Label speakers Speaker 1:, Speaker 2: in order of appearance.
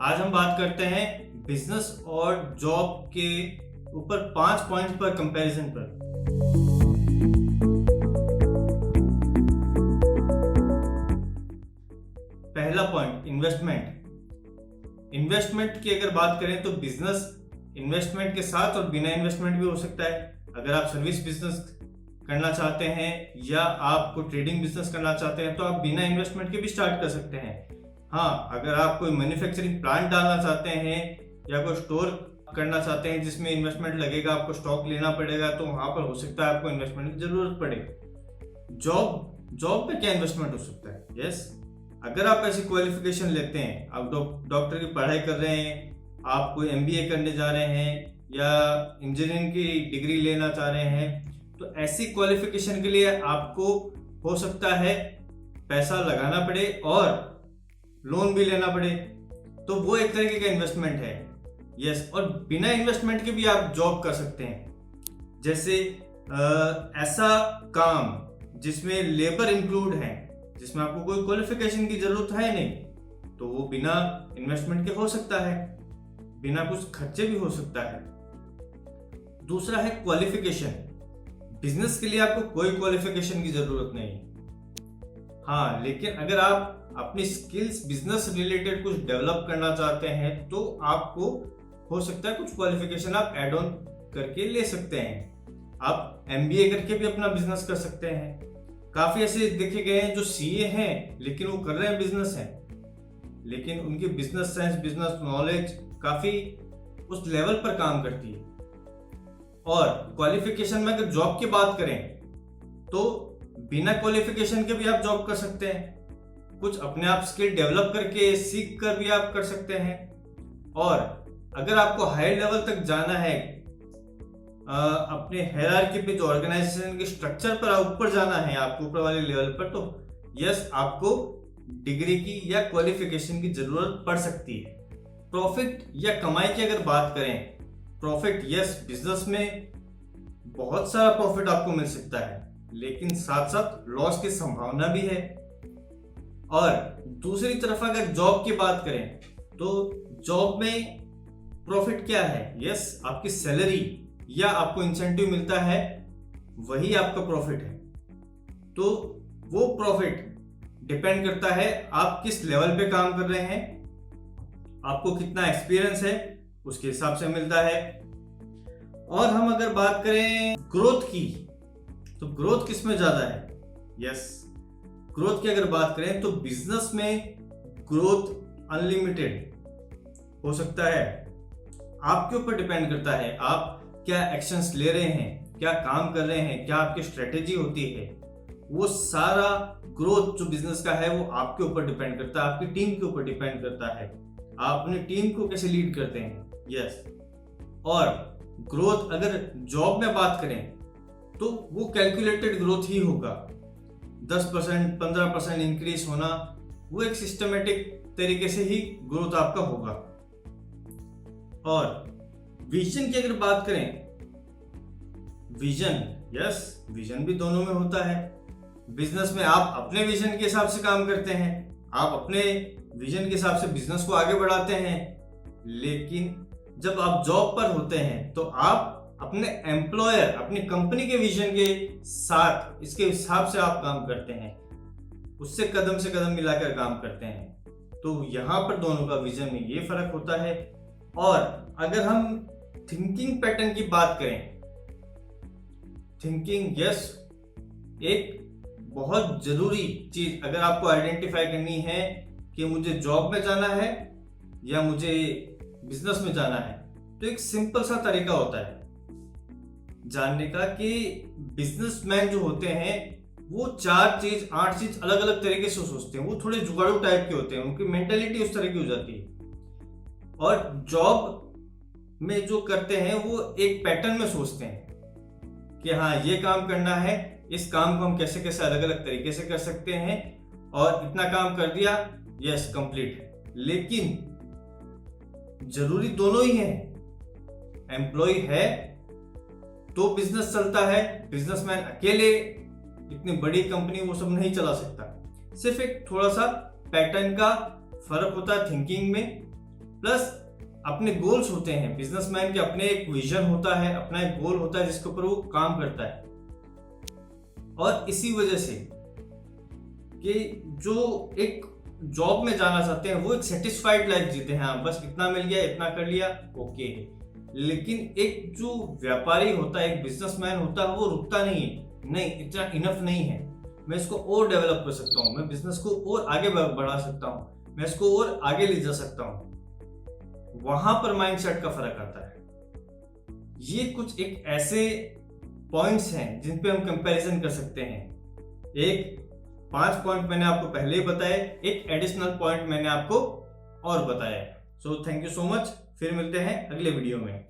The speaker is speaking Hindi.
Speaker 1: आज हम बात करते हैं बिजनेस और जॉब के ऊपर 5 पॉइंट्स पर कंपैरिजन पर। पहला पॉइंट, इन्वेस्टमेंट की अगर बात करें तो बिजनेस इन्वेस्टमेंट के साथ और बिना इन्वेस्टमेंट भी हो सकता है। अगर आप सर्विस बिजनेस करना चाहते हैं या आपको ट्रेडिंग बिजनेस करना चाहते हैं तो आप बिना इन्वेस्टमेंट के भी स्टार्ट कर सकते हैं। हाँ, अगर आप कोई मैन्युफैक्चरिंग प्लांट डालना चाहते हैं या कोई स्टोर करना चाहते हैं जिसमें इन्वेस्टमेंट लगेगा, आपको स्टॉक लेना पड़ेगा, तो वहां पर हो सकता है आपको इन्वेस्टमेंट की जरूरत पड़े। जॉब में क्या इन्वेस्टमेंट हो सकता है? यस, अगर आप ऐसी क्वालिफिकेशन लेते हैं, आप डॉक्टर की पढ़ाई कर रहे हैं, आप कोई MBA करने जा रहे हैं या इंजीनियरिंग की डिग्री लेना चाह रहे हैं, तो ऐसी क्वालिफिकेशन के लिए आपको हो सकता है पैसा लगाना पड़े और लोन भी लेना पड़े, तो वो एक तरीके का इन्वेस्टमेंट है। यस, और बिना इन्वेस्टमेंट के भी आप जॉब कर सकते हैं। जैसे ऐसा काम जिसमें लेबर इंक्लूड है, जिसमें आपको कोई क्वालिफिकेशन की जरूरत है नहीं, तो वो बिना इन्वेस्टमेंट के हो सकता है, बिना कुछ खर्चे भी हो सकता है। दूसरा है क्वालिफिकेशन। बिजनेस के लिए आपको कोई क्वालिफिकेशन की जरूरत नहीं। हाँ, लेकिन अगर आप अपनी स्किल्स बिजनेस रिलेटेड कुछ डेवलप करना चाहते हैं तो आपको हो सकता है कुछ क्वालिफिकेशन आप एड ऑन करके ले सकते हैं। आप MBA करके भी अपना बिजनेस कर सकते हैं। काफी ऐसे देखे गए हैं जो CA हैं लेकिन वो कर रहे हैं बिजनेस हैं, लेकिन उनकी बिजनेस सेंस, बिजनेस नॉलेज काफी उस लेवल पर काम करती है। और क्वालिफिकेशन में अगर जॉब की बात करें तो बिना क्वालिफिकेशन के भी आप जॉब कर सकते हैं। कुछ अपने आप स्किल डेवलप करके, सीख कर भी आप कर सकते हैं। और अगर आपको हाई लेवल तक जाना है, अपने हायरार्की पे, जो ऑर्गेनाइजेशन के स्ट्रक्चर पर ऊपर जाना है, आपको ऊपर वाले लेवल पर, तो यस, आपको डिग्री की या क्वालिफिकेशन की जरूरत पड़ सकती है। प्रॉफिट या कमाई की अगर बात करें, प्रॉफिट, यस, बिजनेस में बहुत सारा प्रॉफिट आपको मिल सकता है, लेकिन साथ साथ लॉस की संभावना भी है। और दूसरी तरफ अगर जॉब की बात करें तो जॉब में प्रॉफिट क्या है? यस, आपकी सैलरी या आपको इंसेंटिव मिलता है, वही आपका प्रॉफिट है। तो वो प्रॉफिट डिपेंड करता है आप किस लेवल पे काम कर रहे हैं, आपको कितना एक्सपीरियंस है, उसके हिसाब से मिलता है। और हम अगर बात करें ग्रोथ की, तो ग्रोथ किस में ज्यादा है? यस, ग्रोथ की अगर बात करें तो बिजनेस में ग्रोथ अनलिमिटेड हो सकता है। आपके ऊपर डिपेंड करता है आप क्या एक्शंस ले रहे हैं, क्या काम कर रहे हैं, क्या आपकी स्ट्रेटेजी होती है। वो सारा ग्रोथ जो बिजनेस का है वो आपके ऊपर डिपेंड करता है, आपकी टीम के ऊपर डिपेंड करता है, आप अपनी टीम को कैसे लीड करते हैं। यस, और ग्रोथ अगर जॉब में बात करें तो वो कैलकुलेटेड ग्रोथ ही होगा। 10%, 15% इंक्रीज होना, वो एक सिस्टमेटिक तरीके से ही ग्रोथ आपका होगा। और विजन की अगर बात करें, विजन, यस, विजन भी दोनों में होता है। बिजनेस में आप अपने विजन के हिसाब से काम करते हैं, आप अपने विजन के हिसाब से बिजनेस को आगे बढ़ाते हैं। लेकिन जब आप जॉब पर होते हैं तो आप अपने एम्प्लॉयर, अपनी कंपनी के विजन के साथ, इसके हिसाब से आप काम करते हैं, उससे कदम से कदम मिलाकर काम करते हैं। तो यहां पर दोनों का विजन में ये फर्क होता है। और अगर हम थिंकिंग पैटर्न की बात करें, थिंकिंग, यस, एक बहुत जरूरी चीज अगर आपको आइडेंटिफाई करनी है कि मुझे जॉब में जाना है या मुझे बिजनेस में जाना है, तो एक सिंपल सा तरीका होता है जानने का कि बिजनेसमैन जो होते हैं वो 8 चीज अलग अलग तरीके से सोचते हैं। वो थोड़े जुगाड़ू टाइप के होते हैं, उनकी मेंटेलिटी उस तरह की हो जाती है। और जॉब में जो करते हैं वो एक पैटर्न में सोचते हैं कि हाँ, ये काम करना है, इस काम को हम कैसे कैसे अलग अलग तरीके से कर सकते हैं, और इतना काम कर दिया, यस, कंप्लीट है। लेकिन जरूरी दोनों ही है। एम्प्लॉय है तो बिजनेस चलता है, बिजनेसमैन अकेले इतनी बड़ी कंपनी वो सब नहीं चला सकता। सिर्फ एक थोड़ा सा पैटर्न का फर्क होता है थिंकिंग में, प्लस अपने गोल्स होते हैं। बिजनेसमैन के अपने एक विजन होता है, अपना एक गोल होता है जिसके ऊपर वो काम करता है। और इसी वजह से कि जो एक जॉब में जाना चाहते हैं वो एक सेटिस्फाइड लाइफ जीते हैं, हाँ बस इतना मिल गया, इतना कर लिया, ओके है। लेकिन एक जो व्यापारी होता है, एक बिजनेसमैन होता है, वो रुकता नहीं है, नहीं इतना इनफ नहीं है, मैं इसको और डेवलप कर सकता हूँ, मैं बिजनेस को और आगे बढ़ा सकता हूँ, मैं इसको और आगे ले जा सकता हूँ। वहां पर माइंडसेट का फर्क आता है। ये कुछ एक ऐसे पॉइंट्स हैं जिन पे हम कंपैरिजन कर सकते हैं। एक 5 पॉइंट मैंने आपको पहले ही बताए, एक एडिशनल पॉइंट मैंने आपको और बताया। So thank you so much, फिर मिलते हैं अगले वीडियो में।